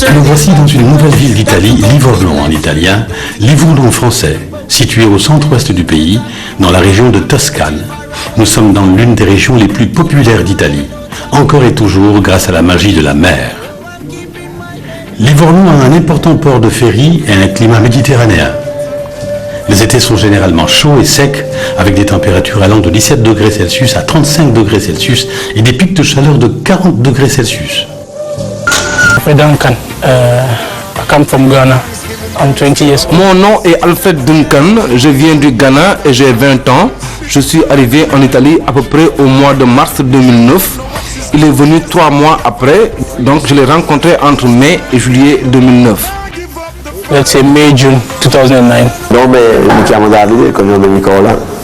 Nous voici dans une nouvelle ville d'Italie, Livorno en italien, Livorno en français, située au centre-ouest du pays, dans la région de Toscane. Nous sommes dans l'une des régions les plus populaires d'Italie, encore et toujours grâce à la magie de la mer. Livorno a un important port de ferry et un climat méditerranéen. Les étés sont généralement chauds et secs, avec des températures allant de 17 degrés Celsius à 35 degrés Celsius et des pics de chaleur de 40 degrés Celsius. Duncan, I come from Ghana. I'm 20 years old. Mon nom est Alfred Duncan, je viens du Ghana et j'ai 20 ans. Je suis arrivé en Italie à peu près au mois de mars 2009. Il est venu 3 mois après, donc je l'ai rencontré entre mai et juillet 2009. Let's say May, June 2009. Mi chiamo Davide, cognome Nicola.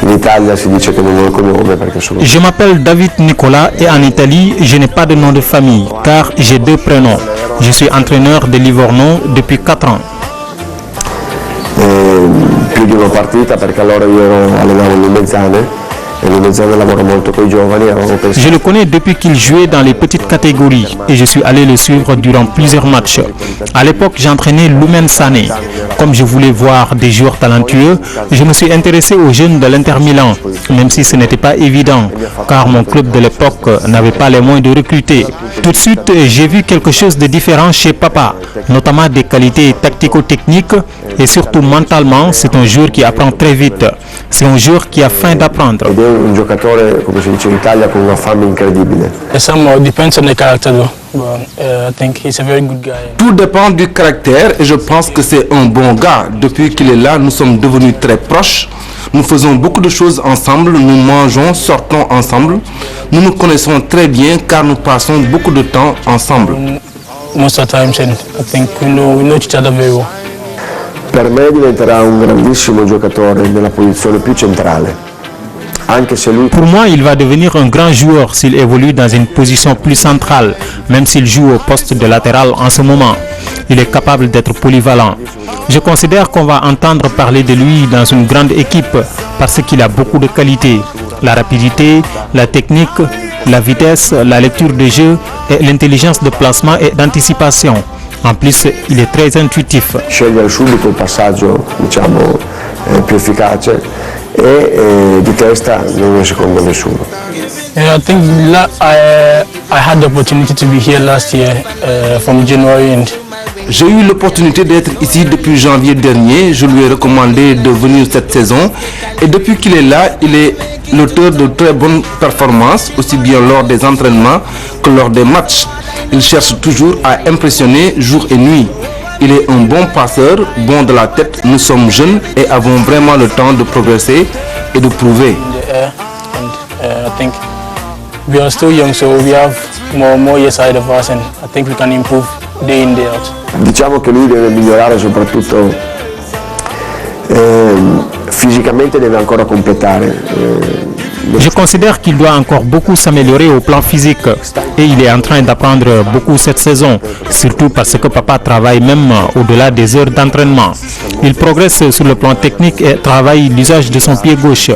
In Italia si dice che non ho il cognome perché sono... Je m'appelle David Nicolas et en Italie, je n'ai pas de nom de famille car j'ai 2 prénoms. Je suis entraîneur de Livorno depuis 4 ans. Più di una partita perché allora io allenavo le mezzane. Je le connais depuis qu'il jouait dans les petites catégories et je suis allé le suivre durant plusieurs matchs. À l'époque, j'entraînais Lumen Sané. Comme je voulais voir des joueurs talentueux, je me suis intéressé aux jeunes de l'Inter Milan, même si ce n'était pas évident, car mon club de l'époque n'avait pas les moyens de recruter. Tout de suite, j'ai vu quelque chose de différent chez Papa, notamment des qualités tactico-techniques et surtout mentalement, c'est un joueur qui apprend très vite. C'est un joueur qui a faim d'apprendre. Un giocatore, come si dice in Italia, con una fame incredibile. Depends on the character though. But, I think he's a very good guy. Tout dépend du caractère et je pense que c'est un bon gars. Depuis qu'il est là, nous sommes devenus très proches. Nous faisons beaucoup de choses ensemble, nous mangeons, sortons ensemble. Nous nous connaissons très bien car nous passons beaucoup de temps ensemble. Most of the time, I think we know each other very well. Per me diventerà un grandissimo giocatore nella posizione più centrale. Pour moi, il va devenir un grand joueur s'il évolue dans une position plus centrale, même s'il joue au poste de latéral en ce moment. Il est capable d'être polyvalent. Je considère qu'on va entendre parler de lui dans une grande équipe parce qu'il a beaucoup de qualités. La rapidité, la technique, la vitesse, la lecture de jeu et l'intelligence de placement et d'anticipation. En plus, il est très intuitif. Sceglie subito il passaggio, diciamo, più efficace e di testa non è secondo nessuno. I think I had the opportunity to be here last year from January and j'ai eu l'opportunité d'être ici depuis janvier dernier. Je lui ai recommandé de venir cette saison et depuis qu'il est là, il est l'auteur de très bonnes performances, aussi bien lors des entraînements que lors des matchs. Il cherche toujours à impressionner jour et nuit. Il est un bon passeur, bon de la tête. Nous sommes jeunes et avons vraiment le temps de progresser et de prouver. I think we are still young, so we have more years ahead of us, and I think we can improve day in, day out. Diciamo che lui deve migliorare soprattutto fisicamente, deve ancora completare. Je considère qu'il doit encore beaucoup s'améliorer au plan physique et il est en train d'apprendre beaucoup cette saison, surtout parce que Papa travaille même au-delà des heures d'entraînement. Il progresse sur le plan technique et travaille l'usage de son pied gauche.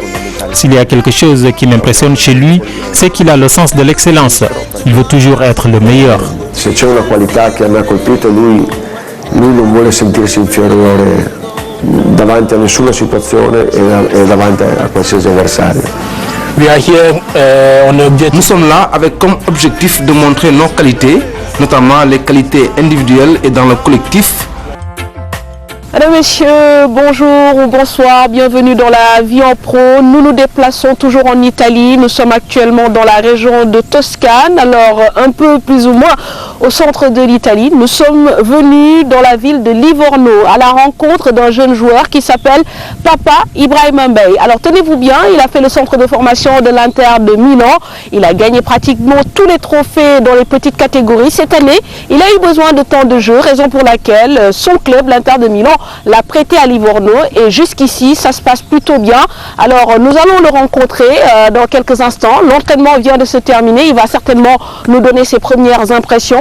S'il y a quelque chose qui m'impressionne chez lui, c'est qu'il a le sens de l'excellence. Il veut toujours être le meilleur. Se c'è una qualità che mi ha colpito, lui non vuole sentirsi inferiore davanti a nessuna situazione e davanti a qualsiasi avversario. Nous sommes là avec comme objectif de montrer nos qualités, notamment les qualités individuelles et dans le collectif. Mesdames, Messieurs, bonjour ou bonsoir, bienvenue dans la vie en pro. Nous nous déplaçons toujours en Italie, nous sommes actuellement dans la région de Toscane, alors un peu plus ou moins au centre de l'Italie. Nous sommes venus dans la ville de Livorno à la rencontre d'un jeune joueur qui s'appelle Papa Ibrahima Mbaye. Alors tenez-vous bien, il a fait le centre de formation de l'Inter de Milan, il a gagné pratiquement tous les trophées dans les petites catégories. Cette année, il a eu besoin de temps de jeu, raison pour laquelle son club, l'Inter de Milan, l'a prêté à Livorno et jusqu'ici ça se passe plutôt bien. Alors nous allons le rencontrer dans quelques instants. L'entraînement vient de se terminer, il va certainement nous donner ses premières impressions.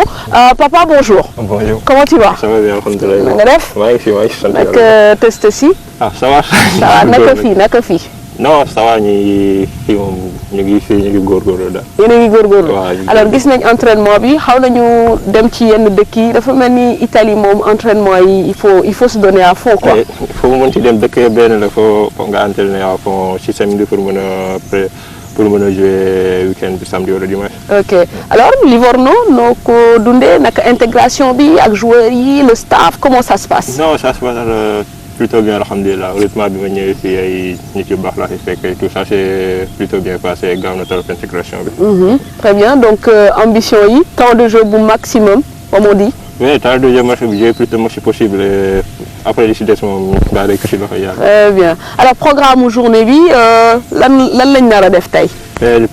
Papa, bonjour. Bonjour. Comment tu vas? Ça va bien, alhamdulillah. Naka def? maa ngi fi waay sant Naka test si? ah ça va. Ça va, naka fi. non ça va ñi fii moom ñu ngi góorgóorlu daal. yéen a ngi góorgóorlu. waaw alors gis nañ entraînement bi xaw nañu dem ci yenn dëkk yi dafa mel ni Italie moom entraînement yi il faut se donner à fond quoi. il faut mën ci dem dëkk benn la foo nga entraîner à fond système bi pour mën a jouer week-end bi samedi wala dimanche. ok alors Livorno noo ko dundee naka intégration bi ak joueurs yi le staff comment ça se passe. non ça se passe plutôt bien alhamdulilah honnêtement bi ma ñëwee fii ay nit yu baax laa fi fekk tout ça c'est plutôt bien passé gaaw na trop intégration bi. très bien donc ambition yi temps de jeu bu maximum comme on dit. oui temps de jeu match bi j'ai plus de match possible et après li si des moom daa rek si loxo yàlla. très bien alors programme journée bi lan lañ nar a def tey.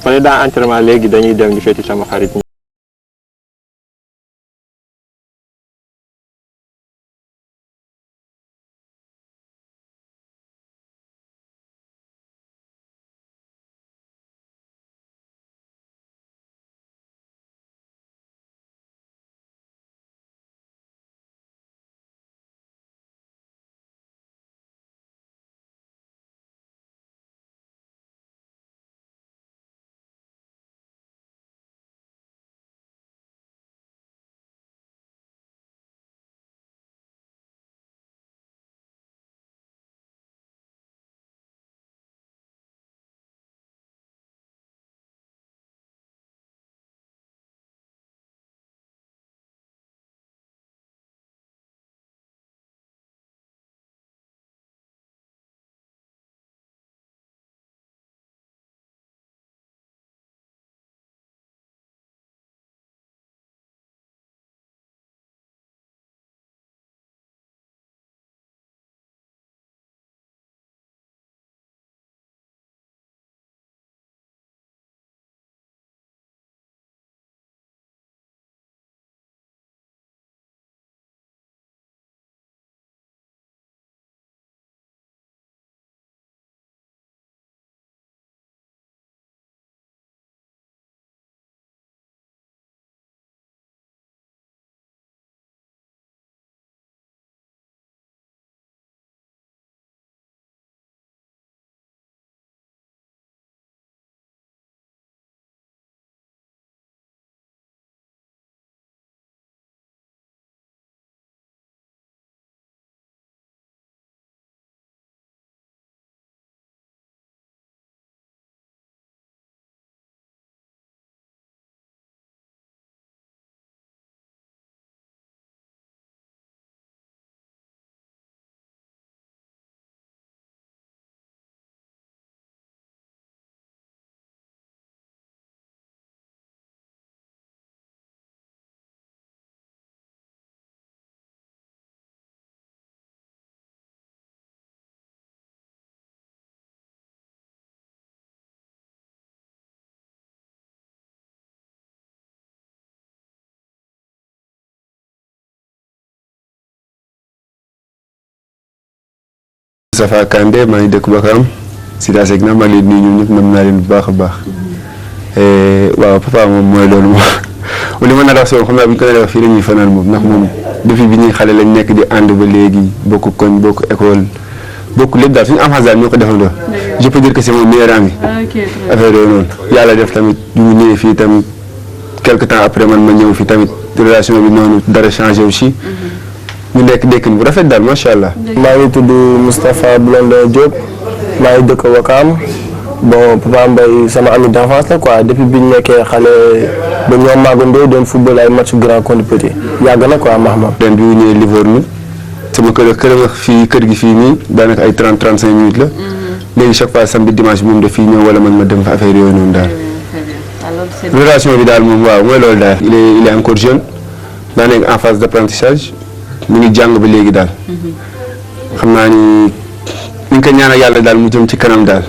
pare daa entraînement léegi dañuy dem di feti sama xarit. Safa Kandé maa ngi dëkk Bakam Sida Seck na maa ngi leen di nuyu ñoom ñëpp nam naa leen bu baax a baax waaw papa moom mooy loolu moom li ma nar a wax xam naa bu ñu ko naree wax fii la ñuy fanaan moom ndax moom depuis bi ñuy xale lañ nekk di ànd ba léegi bokk koñ bokk école bokk lépp daal suñu enfance daal ñoo ko defandoo je peux dire que c'est mon meilleur ami affaire yooyu noonu yàlla def tamit ñu mu ñëwee fii tamit quelque temps après man ma ñëw fii tamit relation bi noonu dara changé aussi ñu nekk dëkkin bu rafet daal macha allah. maa ngi tudd Moustapha Blondin Diop maa ngi dëkk Wakaam bon Papa Mbaye sama ami d'enfance la quoi depuis bi ñu nekkee xale ba ñoo màggandoo doon football ay match grand contre petit yàgg na quoi max ren bi ñu ñëwee Livorno sama kër fii kër gi fii nii daanaka ay 30-35 minutes la léegi chaque fois samedi dimanche moom daf fii ñëw wala man ma dem fa affaire yooyu noonu daal. relation bi daal moom waaw mooy loolu daal il est encore jeune daa nekk en phase d'apprentissage. mu ngi jàng ba léegi daal xam naa ni ñu ko ñaanal yàlla daal mu jëm ci kanam daal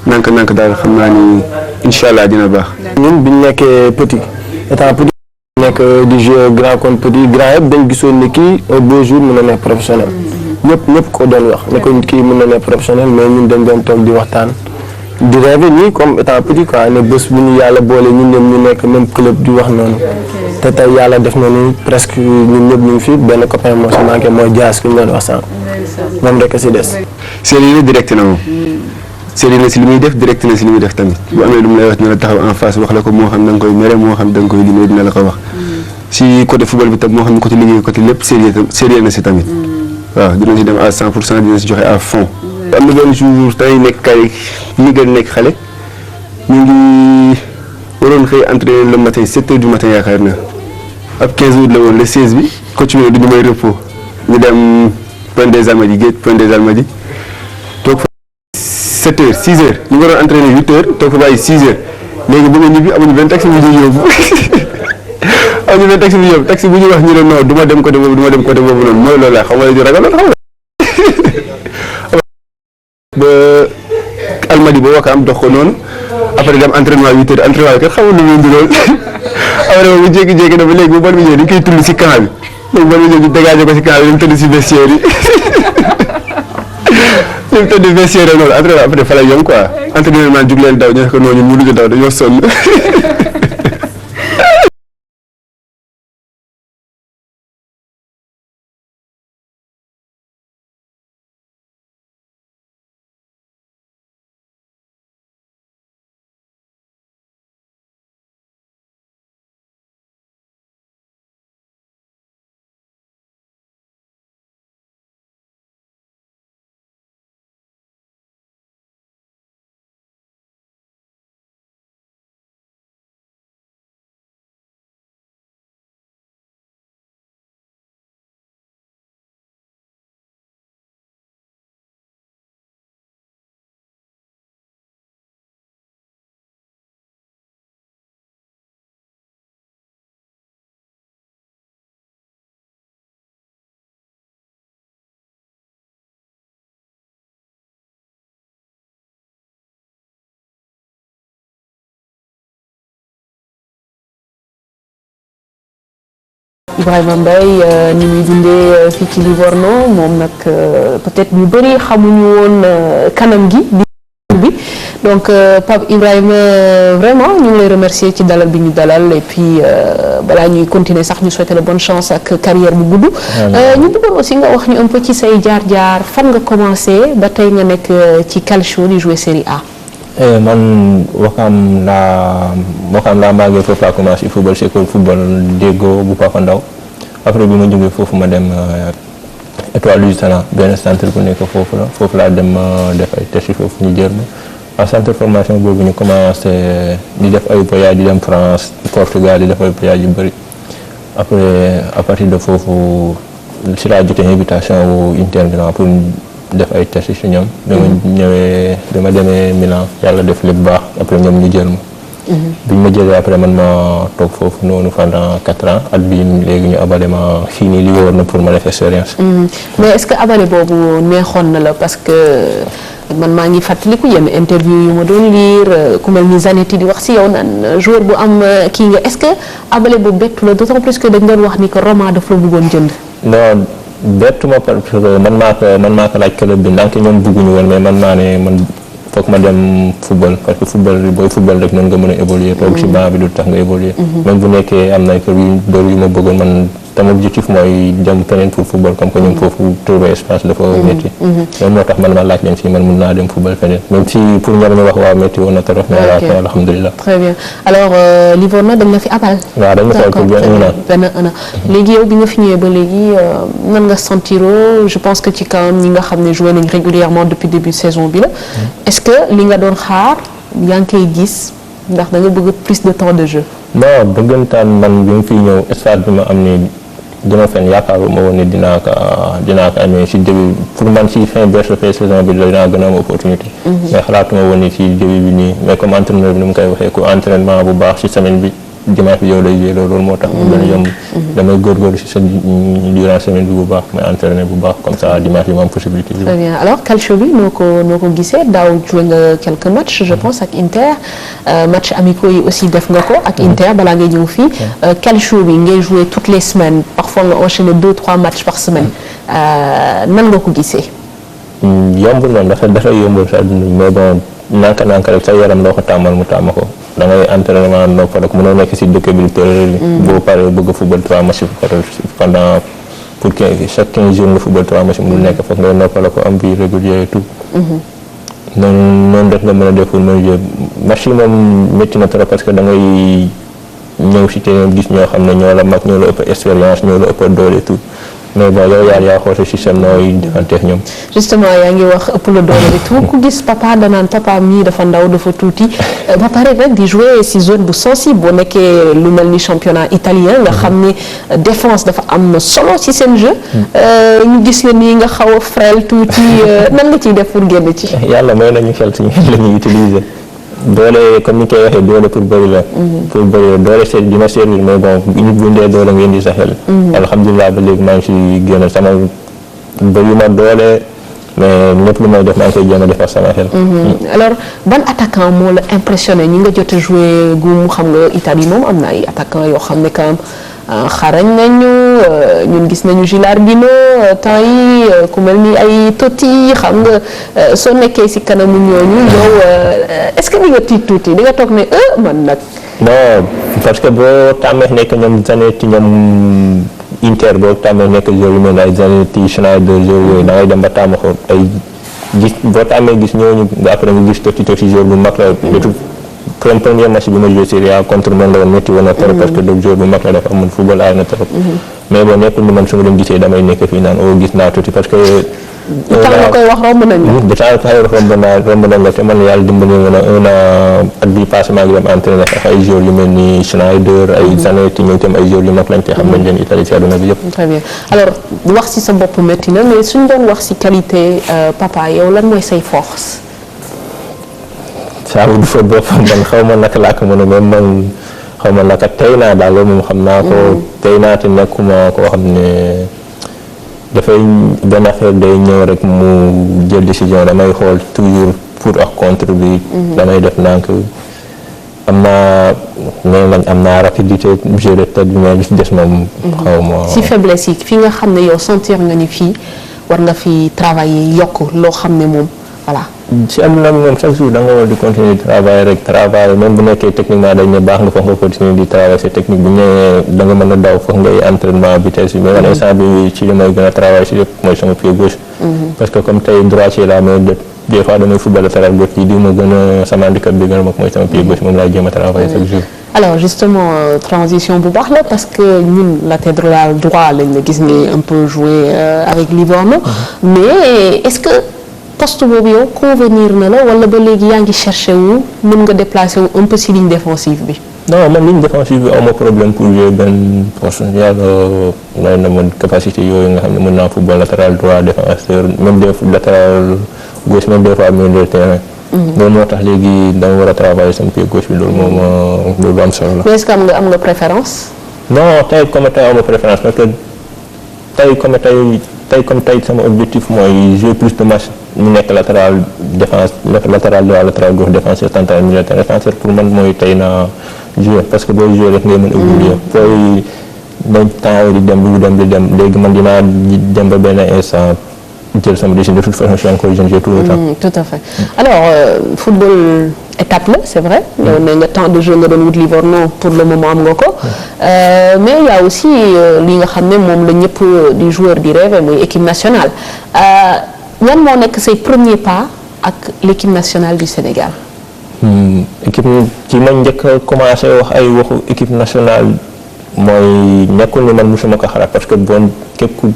nank daal xam naa ni incha allah dina baax. ñun bi ñu nekkee petit étant petit nekk di jouer grand contre petit grand yëpp dañ gisoon ne kii un beau jour mën na nekk professionnel ñëpp ko doon wax ne ko kii mën na nekk professionnel mais ñun dañ doon toog di waxtaan di rêver nii comme étant petit quoi ne bés bu ñu yàlla boole ñun ñëpp ñu nekk même club di wax noonu. te tey yàlla def na ni presque ñun ñëpp ñu ngi fi benn copain moo si manqué mooy Dias ki ñu doon wax sànq moom rek a si des. seen yéene direct na moom sérieux na si li muy def direct na si li muy def tamit bu amee lu mu lay wax dina la taxaw en face wax la ko moo xam da nga koy mere moo xam da nga koy limee dina la ko wax si côté football bi tam moo xam ne côté liggéey côté lépp sérieux na si tamit waaw dina si dem à 100% dina si joxe à fond. am na benn jour tey nekk kay ñu gën nekk xale ñu ngi waroon xëy entraîner le matin 7 heures du matin yaakaar na ab 15 août la woon le 16 bi coach bi du ñu may repos ñu dem Pointe des Almadies géej Pointe des Almadies toog fa 7 heures 6 heures ñu ngi waroon entraîner 8 heures toog fa bàyyi 6 heures léegi bu nga ñibbi amuñu benn taxi bu ñu yóbbu amuñu benn taxi bu ñu yóbbu taxi bu ñu wax ñu ne non du ma dem côté boobu noonu mooy loolu laa xam nga di ragaloon xam nga ba Almadies ba Wakaam dox ko noonu après dem entraînement 8 heures entraînement bi kat xamul lu muy indi loolu après bu jékki-jékki dafa léegi bu bal bi ñëwee dañ koy tulli si camp bi léegi bal bi ñëw ñu dégagé ko si camp bi dem tëdd si vestiaire yi dem tëdd vestiaire noonu après fa la yem quoi entraînement jug leen daw ñu ne ko noonu ñun mënuñu daw dañoo sonn. Ibrahima Mbaye ni muy dundee fii ci Livorno moom nag peut-être ñu bëri xamuñu woon kanam gi bi donc Pape Ibrahima vraiment ñu ngi lay remercier ci dalal bi ñu dalal et puis balaa ñuy continuer sax ñu souhaiter la bonne chance ak carrière bu gudd. ñu bëggoon aussi nga wax ñu un peu ci say jaar-jaar fan nga commencé ba tey nga nekk ci Calcio di jouer Série A. man Wakaam laa màggee foofu laa commencé football ci école football Déggo bu Papa Ndaw après bi ma jógee foofu ma dem Étoile Lusitana benn centre bu nekk foofu laa dem def ay test foofu ñu jël ma centre formation boobu ñu commencé di def ay voyage di dem France Portugal di def ay voyage yu bëri après à partir de foofu ci laa jotee invitation wu Inter Milan pour def ay test ci ñoom. bi ma demee Milan yàlla def lépp baax après ñoom ñu jël ma. bi ñu ma jëlee après man ma toog foofu noonu pendant 4 ans at bii léegi ñu abale ma fii nii li wóor na pour ma def expérience. mais est-ce que abale boobu neexoon na la parce que man maa ngi fàttaliku yenn interview yu ma doon lire ku mel ni Zanetti di wax ci yow naan joueur bu am kii nga est-ce que abale boobu bettu la d'autant plus que dañ doon wax ni que Roma daf la bëggoon jënd. non bettuma parce que man maa ko laaj club bi ndaxte ñoom bëgguñu woon mais man maa ne man foog ma dem football parce que booy football rek noonu nga mën a évoluer toog ci banc bi du tax nga évoluer même bu nekkee am na ay kër yu bëri yu ma bëggoon man sama objectif mooy dem feneen pour football comme que ñoom foofu trouver espace dafa métti loolu moo tax man ma laaj leen si man mën naa dem football feneen même si pour ñoom ñu wax waaw métti woon na trop mais alhamdulilah. très bien alors Livorno dañ la fi abal. waaw dañ ma fi abal pour benn an léegi yow bi nga fi ñëwee ba léegi nan nga sentiroo je pense que ci kanam ñi nga xam ne joué nañ régulièrement depuis début saison bi la est-ce que li nga doon xaar yaa ngi koy gis ndax da nga bëgg plus de temps de jeu. non dëggantaan man bi mu fiy ñëw stade bi ma am ni dina fen yaakaaruma woon ne dinaa ko amee si début pour man si fin saison bi dinaa gën a am opportunité mais xalaatuma woon ni si début bi nii mais comme entraîneur bi ni mu koy waxee ko entraînement bu baax si semaine bi dimanche bi yow lay jël loolu moo tax mu gën a yomb damay góorgóorlu si sa durant semaine bi bu baax may entraîner bu baax comme ça dimanche bi ma am possibilité bi. très bien alors Calcio bi noo ko gisee daaw joué nga quelques matchs je pense ak Inter match amicaux yi aussi def nga ko ak Inter balaa ngay ñëw fii Calcio bi ngay jouer toutes les semaines parfois nga enchaîner 2-3 matchs par semaine nan nga ko gisee. yombul noonu dafay yombul sa mais bon nanka rek sa yaram loo ko tàmmal mu tàmma ko da ngay entraînement noppal ak mënoo nekk si dëkk bi tërëri boo paree bëgg football 3 matchs pendant pour chaque 15 jours nga football 3 matchs mu nekk foog ngay noppal ko am bi régulier et tout noonu rek nga mën a def pour mën a jouer match yi moom métti na trop parce que da ngay ñëw si terrain gis ñoo xam ne ñoo la mag ñoo la ëpp expérience ñoo la ëpp doole et tout mais bon yow yaa xool sa système nooy defanteeg ñoom. justement yaa ngi wax ëpp la doole bi tout ku gis papa danaan papa mii dafa ndaw dafa tuuti ba pare rek di jouer si zone bu sensible boo nekkee lu mel ni championnat italien nga xam ne défense dafa am solo ci seen jeu. ñu gis la nii nga xaw a frêle tuuti nan nga ciy def pour génn ci. yàlla may nañu xel ci la ñuy utiliser doole comme ni koy waxee doole pour bëri la. pour bëri la doole seet dina servir mais bon nit bu ndee doole ngeen di sa xel. alhamdulilah ba léegi maa ngi si génn sama bëri ma doole mais lépp lu may def maa ngi koy jéem a defar sama xel. alors ban attaquant moo la impressionné ñi nga jot a joué gu xam nga Italie moom am na ay attaquant yoo xam ne quand même xarañ nañu ñun gis nañu Gilardino temps yi ku mel ni ay Totti xam nga soo nekkee si kanamu ñooñu yow est-ce que di nga tiit tuuti di nga toog ne man nag. non parce que boo tàmmee nekk ñoom Zanetti ñoom Inter boo tàmmee nekk joueur yu mel ne ay Zanetti Schneider joueur yooyu da ngay dem ba tàmm ko ay gis boo tàmmee gis ñooñu nga après nga gis Totti joueur bu mag la premier match bi ma joué Serie A contre man la woon métti woon na trop parce que donc joueur bu mag la dafa amoon football aay na trop mais bon nekkul ni man su ma leen gisee damay nekk fii naan gis naa tuuti parce que tax nga koy wax romb nañ la de temps romb nañ la te man yàlla dimbali ma na un an at bi passé maa ngi dem entraîné ak ay joueurs yu mel ni Schneider ay Zanetti ñoom itam ay joueurs yu mag lañ te xam nañ leen Italie ci àdduna bi yëpp. très bien alors wax si sa bopp métti na mais suñ doon wax si qualité papa yow lan mooy say force. saa bu fa boppam man xaw ma naka laa ko mën a même man xaw ma naka tey naa daal loolu moom xam naa ko tey naa te nekkuma koo xam ne dafay benn affaire day ñëw rek mu jël décision damay xool toujours pour ak contre bi damay def ndànk am naa nee nañ am naa rapidité jeu de tête bi mais lu ci des moom xaw ma si faiblesse yi fi nga xam ne yow sentir nga ni fii war nga fi travailler yokk loo xam ne moom voilà. si àdduna bi moom chaque jour da nga war di continuer di travailler rek travailler même bu nekkee techniquement dañ ne baax nga foog nga continuer di travailler sa technique bu ñëwee da nga mën a daw foog ngay entraînement vitesse bi mais man instant bi ci li may gën a travailler si lépp mooy sama pied gauche. parce que comme tey droitier la mais des fois damay football latéral gauche yi di ma gën a sama handicap bi gën a mag mooy sama pied gauche moom laay jéem a travailler chaque jour. alors justement transition bu baax la parce que ñun latéral droit lañ la gis ni un peu jouer avec Livorno mais est-ce que poste boobu yow convenir na la wala ba léegi yaa ngi cherché wu mën nga déplacer wu un peu si ligne défensive bi. non man ligne défensive bi amoo problème pour jouer benn poste yàlla may na man capacité yooyu nga xam ne mën naa football latéral droit défenseur même des latéral gauche même des fois milieu de terrain. loolu moo tax léegi dama war a travailler sama pied gauche bi loolu moom loolu am solo la. mais est-ce que am nga préférence. non tey comme tey amoo préférence parce que tey comme tey sama objectif mooy jouer plus de match ñu nekk latéral défense latéral droit latéral gauche défenseur central milieu terrain défenseur pour man mooy tey naa jouer parce que booy jouer rek ngay mën évoluer booy dañ temps di dem léegi man dinaa dem ba benn instant jël sama décision de toute façon je suis encore jeune j'ai tout le temps. tout à fait alors football étape la c'est vrai. yow ne nga temps de jeu nga doon wut Livorno pour le moment am nga ko. mais il y a aussi li nga xam ne moom la ñëpp di joueur di rêve muy équipe nationale yan moo nekk say premier pas ak l'équipe nationale du Sénégal. équipe ci ma njëkk a commencé wax ay waxu équipe nationale mooy nekkul ni man mosuma ko xalaat parce que bon képp ku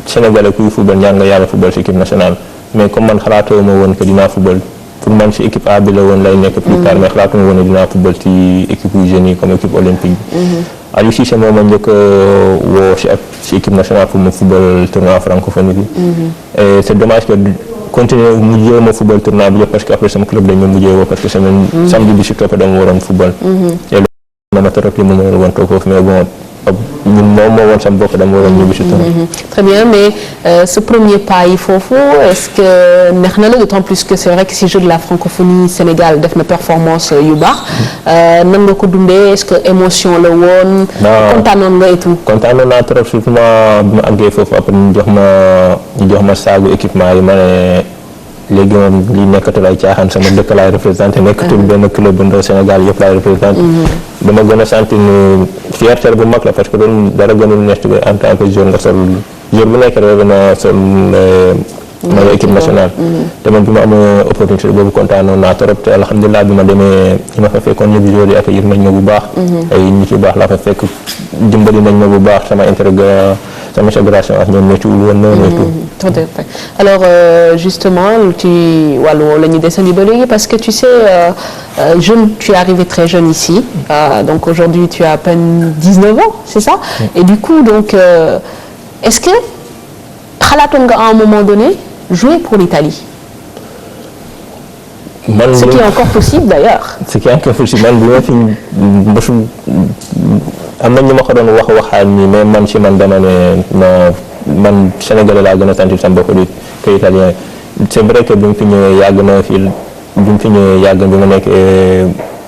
Sénégalais kuy football ñaan nga yàlla football ci équipe nationale mais comme man xalaatoo ma woon que dinaa football pour man ci équipe A bi la woon lay nekk plus tard mais xalaatoo ma woon ne dinaa football ci équipe yu jeunes yi comme équipe olympique bi. Aliou Cissé moom ma njëkk a woo ci équipe nationale pour ma football tournoi francophonie bi. et c'est dommage que continuer mujjee ma football tournoi bi yëpp parce que après sama club dañ ma mujjee woo parce que semaine samedi bi ci topp dama waroon football. et loolu ma trop li mu mën a woon toog foofu mais bon. ñun moom moo woon sama bopp dama waroon ñibbi si très bien mais ce premier pas yi foofu est-ce que neex na la d'autant plus que c'est vrai que si jeu de la francophonie Sénégal def na performance yu baax nan nga ko dundee est-ce que émotion la woon. kontaanoon nga et tout. kontaanoon naa trop surtout bi ma àggee foofu après ñu jox ma saagu équipement yi ma ne léegi moom li nekkatul ay caaxaan sama dëkk laay représenté nekkatul benn club bu ndaw Sénégal yëpp laay représenté. dama gën a sentir ni fierté bu mag la parce que doon dara gënul neex en tant que joueur nga sol joueur bu nekk rek na sol maillot équipe nationale. te man bi ma amee opportunité boobu kontaanoon naa trop te alhamdulilah bi ma demee ñi ma fa fekkoon ñëpp joueurs yi accueillir nañ ma bu baax. ay nit yu baax laa fa fekk dimbali nañ ma bu baax sama intégration ak ñoom ñoo ci wul woon noonu et tout. Tout à fait. Alors justement ci wàllu la ñuy desandi ba léegi parce que tu sais jeune tu es arrivé très jeune ici donc aujourd'hui tu as à peine 19 ans c'est ça. Et du coup donc est-ce que xalaatoon nga à un moment donné jouer pour l'Italie? Ce qui est encore possible d'ailleurs. Ce qui est encore possible man bi ma fi mbosu am na ñu ma ko doon waxaan ni mais man ci man dama ne non man Sénégalais laa gën a sentir sama bopp di que italien c'est vrai que bi mu fi ñëwee yàgg na fii bi mu fi ñëwee yàgg bi ma nekk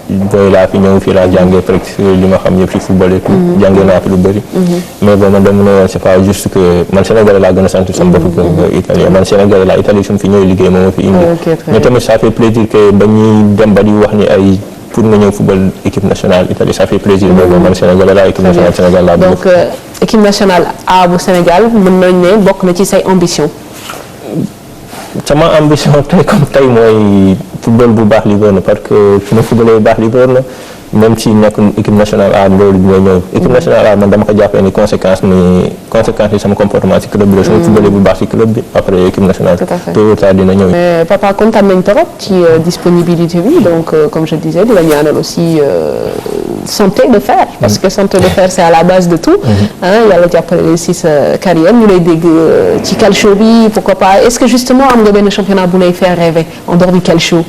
booy laa fi ñëw fii laa jàngee presque li ma xam yëpp ci football et tout jàngee naa fi lu bëri mais bon man dama ne woon c'est pas juste que man Sénégalais laa gën a sentir sama bopp que italien man Sénégalais laa Italie su ma fi ñëwee liggéey moo ma fi indi mais tamit ça fait plaisir que ba ñuy dem ba di wax ni ay pour nga ñëw football équipe nationale Italie ça fait plaisir mais bon man Sénégalais laa équipe nationale Sénégal laa bëgg. Donc équipe nationale A bu Sénégal mën nañ ne bokk na ci say ambition. sama ambition tey comme tey mooy football bu baax li wër na parce que su ma footballee bu baax li wër na même si nekk équipe nationale A loolu dina ñëw équipe nationale A man dama ko jàppee ni conséquence yi sama comportement ci club bi la su ma footballee bu baax ci club bi après équipe nationale tôt ou tard dina ñëw. mais papa kontaan nañ trop ci disponibilité bi donc comme je disais di la ñaanal aussi santé de fer parce que santé de fer c'est à la base de tout yàlla jàppale si sa carrière ñu lay dégg ci calcio bi pourquoi pas est-ce que justement am nga benn championnat bu lay faire rêver en dehors du calcio.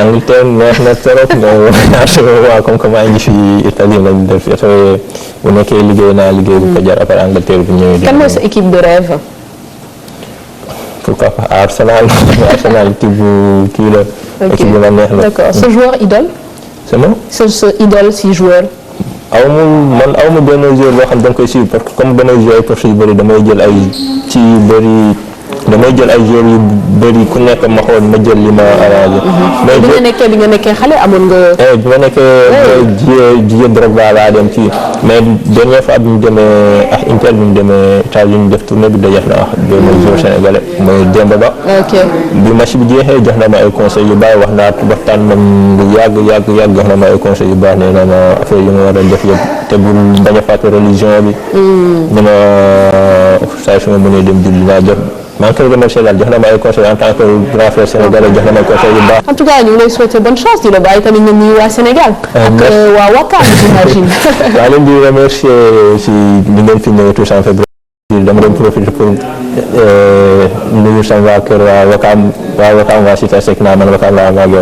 Angleterre neex na trop mais waaw comme que maa ngi fi Italie lañ def bu nekkee liggéey naa liggéey bu ko jar après Angleterre bu ñëwee. Quelle mooy sa équipe de rêve. pourquoi pas Arsenal équipe bu kii la. équipe bi ma neex la. D'accord ce joueur idole. c'est bon. sa idole si joueur. man aw ma benn joueur boo xam da nga koy suivre parce que comme damay jouer ay postes yu bëri damay jël ay ci bëri. damay jël ay joueurs yu bëri ku nekk ma xool ma jël li ma arrangé. mais bi nga nekkee xale amoon nga. bi ma nekkee jiyee Drogba laa dem ci mais dernière fois bi ñu demee ak Inter bi ñu demee États-Unis def tournée bi dajeex na ak benn joueur sénégalais mooy Demba Ba. bi match bi jeexee jox na ma ay conseils yu baax wax naa waxtaan nañ lu yàgg jox na ma ay conseils yu baax nee na ma affaire yi ma war a def yëpp te bul bañ a fàtte religion bi. ni ma saa su ma mënee dem julli naa jot. maa ngi koy remercier daal jox na ma ay conseils en tant que grand frère sénégalais jox na ma ay conseils yu baax. en tout cas ñu ngi lay souhaiter bonne chance di la bàyyi tamit ñoom ñuy waa Sénégal. ak waa Wakam j'imagine. maa leen di remercier si li ngeen fi ñëwee tout ça en février. dama doon profiter pour nuyu sama waa kër waa Wakam waa Cité Secna man Wakam laa màggee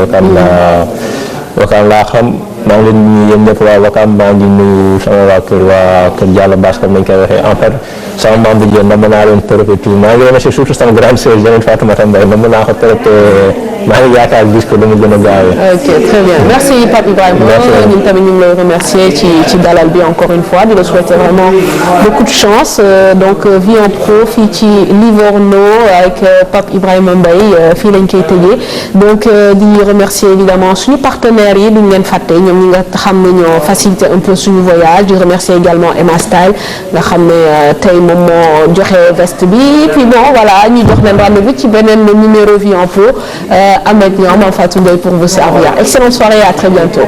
Wakam laa xam. maa ngi leen di nuyu yéen ñëpp waa Wakam maa ngi nuyu sama waa kër Diallo Bass comme nañ koy waxee en fait sama maam bu jigéen nam naa leen trop et tout maa ngi remercier surtout sama grande sœur Janine Fatoumata Mbaye nam naa ko trop maa ngi yaakaar gis ko dama gën a gaawee. ok très bien merci Pape Ibrahima ñun tamit ñu ngi lay remercier ci dalal bi encore une fois di la souhaiter vraiment beaucoup de chance donc vie en pro fii ci Livorno avec Pape Ibrahima Mbaye fii lañ koy tëjee donc di remercier évidemment suñu partenaires yi duñ leen fàtte ñoom ñi nga xam ne ñoo facilité un peu suñu voyage di remercier également Emma Style nga xam ne tey moom moo joxe veste bi puis bon voilà ñu jox leen rendez-vous ci beneen numéro vie en pro avec Fatou Ndoye pour vous servir excellente soirée à très bientôt.